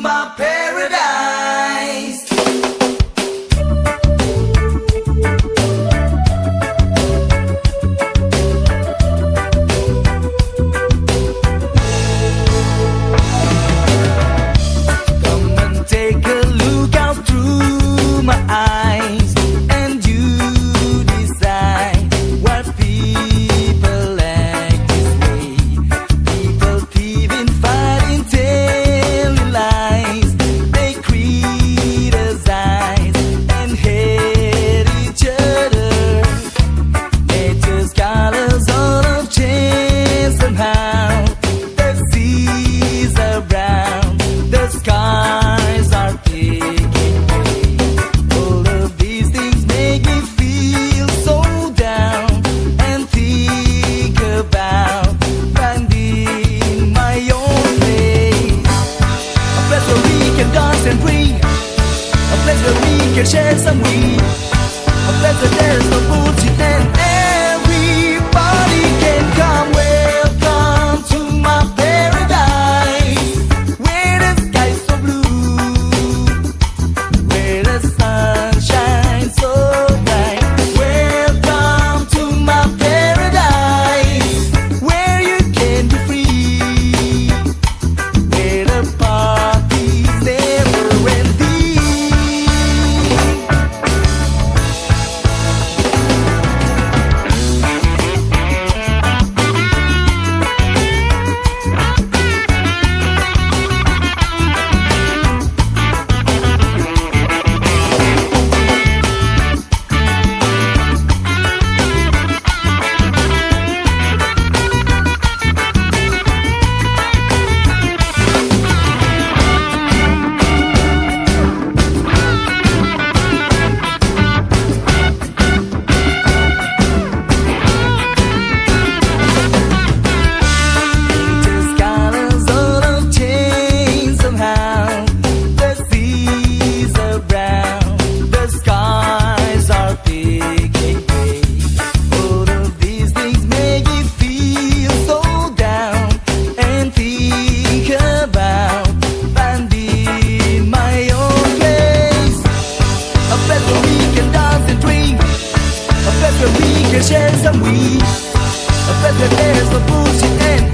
my paradise. Come and take a look out through my eyes, and you decide what people act this way. People thieving, fighting, telling lies. They criticize and hate each other. Nature's colors all have changed somehow. The seas are brown, the skies are taking way. All of these things make me feel so down, and think about finding my own place. A place where we can dance and breathe, a place where we can share some weed, a place where there's no bullshit and everybody can come. Welcome to my paradise, where the sky's so blue, where the sun shines so bright. Welcome to my paradise, where you can be free, where the party's never ending. Nature's colors all have changed somehow. The seas are brown, the skies are taking way. All of these things make me feel so down, and think about finding my own place. A place where we can dance and drink, a place where we can share some weed, a place where there's no bullshit and